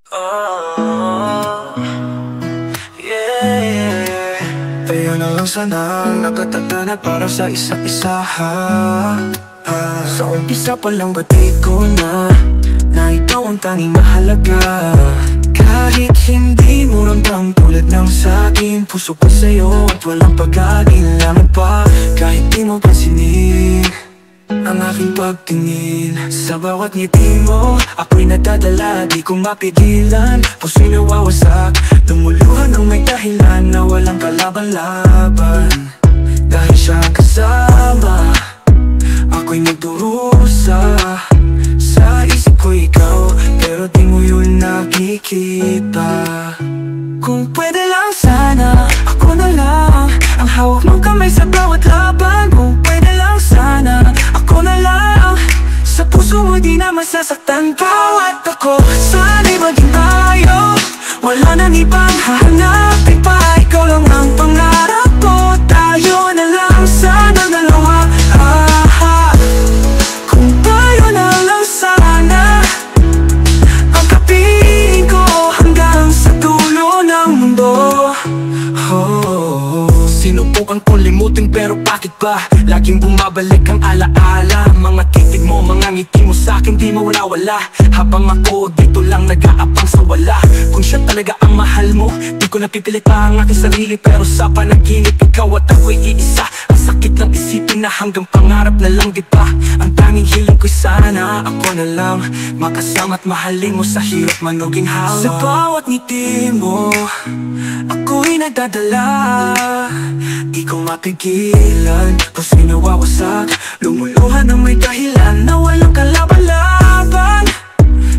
Oh, yeah. Tayo na lang sana ang nakatatana para sa isa't isa, Sa umpisa pa lang batid ko na ikaw ang tanging mahalaga. Kahit hindi mo ramdam tulad ng sa'kin, puso ko sa'yo at walang pag-aalinlangan pa. Kahit di mo pansinin ang aking pagtingin sa bawat ngiti mo, ako'y nadadala, di ko mapigilan. Puso'y nawawasak, lumuluhan ng may dahilan na walang kalaban-laban. Dahil siya ang kasama, ako'y nagdurusa. Sa isip ko ikaw, pero di mo yun nakikita. Kung pwede lang sana, ako na lang ang hawak mong kamay sa bawat laban. Kung pwede lang sana, ako na lang sa puso mo di na masasaktan. Bawat ako, sana'y maging tayo, wala nang ibang hahanapin pa. Ikaw lang ang pangarap ko, tayo na lang sana dalawa. Kung tayo na lang sana ang kapiling ko hanggang sa dulo ng mundo. Sinubukan ko limutin pero bakit ba laging bumabalik ang alaala? Mga titig mo, mga ngiti mo sa'kin di mawala-wala. Habang ako dito lang nag-aabang sa wala. Kung siya talaga ang mahal mo, di ko napipilit pa ang aking sarili. Pero sa panaginip, ikaw at ako'y iisa. Ang sakit lang isipin na hanggang pangarap na lang, di ba? Ang tanging hiling ko'y sana ako na lang makasama at mahalin mo sa hirap man o ginhawa. Sa bawat ngiti mo, ako'y nagdadala. Di ko mapigilan, puso'y nawawasak, lumuluhan ng may dahilan na walang kalaban-laban.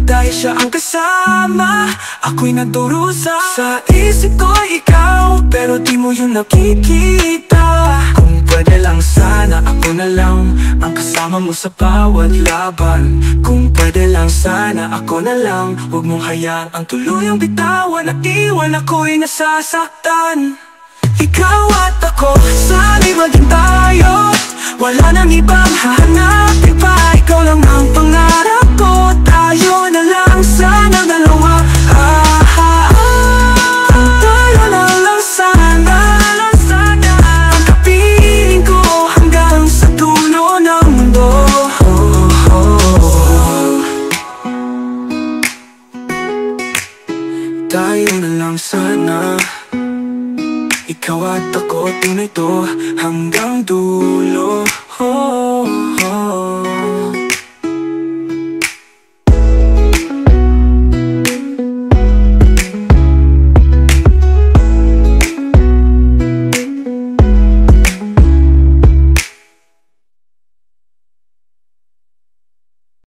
Dahil siya ang kasama, ako'y nagdurusa. Sa isip ko ikaw, pero di mo yun nakikita. Kung pwede lang sana, ako na lang ang kasama mo sa bawat laban. Kung pwede lang sana, ako na lang, huwag mong hayaan ang tuluyang bitawan at iwan ako'y nasasaktan. Ikaw at ako, sana'y maging tayo, wala nang ibang hahanapin pa. Ikaw lang ang pangarap ko, tayo na lang sana dalawa. Tayo na lang sana ang kapiling ko hanggang sa dulo ng mundo. Tayo na lang sana, ikaw at ako, tunay to hanggang dulo.